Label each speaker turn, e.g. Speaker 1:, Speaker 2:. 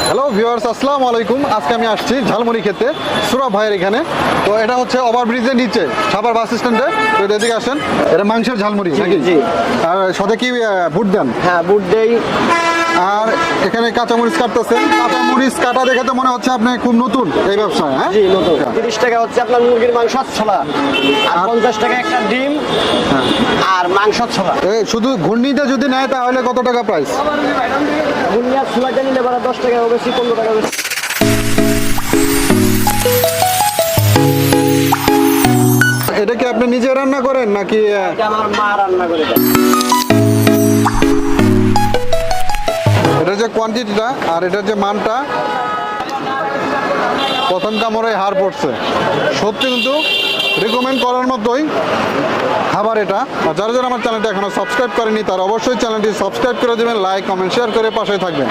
Speaker 1: Hello viewers, আসসালামু আলাইকুম। আজকে আমি আসছি ঝালমুড়ি খেতে সুরভ ভাইয়ের এখানে। তো এটা হচ্ছে ওভারব্রিজের নিচে সাভার বাস স্ট্যান্ডে। তো এদিকে আসেন, এটা মাংসের ঝালমুড়ি নাকি?
Speaker 2: জি।
Speaker 1: আর সাথে কি বুট দেন?
Speaker 2: হ্যাঁ, বুট দেই।
Speaker 1: আর এখানে কাঁচামরিচ কাটতেছেন। কাঁচামরিচ কাটা দেখে তো মনে হচ্ছে আপনি খুব নতুন এই ব্যবসায়। হ্যাঁ,
Speaker 2: জি, নতুন। 30 টাকা হচ্ছে আপনার মুরগির মাংস ছোলা, আর 50 টাকা একটা ডিম, আর মাংস ছোলা।
Speaker 1: শুধু ঘূর্ণিতে যদি নেয় তাহলে কত টাকা প্রাইস?
Speaker 2: বুনিয়া ছোলাটা নিলে পরে 10 টাকা বেশি, 15 টাকা বেশি।
Speaker 1: এটা কি আপনি নিজে রান্না করেন নাকি?
Speaker 2: এটা আমার মা রান্না করে দেয়।
Speaker 1: এটার যে কোয়ান্টিটিটা আর এটার যে মানটা, প্রথম কামড়ে হাড় পড়ছে। সত্যি কিন্তু রেকমেন্ড করার মতোই খাবার এটা। আর যারা যারা আমার চ্যানেলটা এখনো সাবস্ক্রাইব করেনি তারা অবশ্যই চ্যানেলটি সাবস্ক্রাইব করে দেবেন, লাইক কমেন্ট শেয়ার করে পাশে থাকবেন।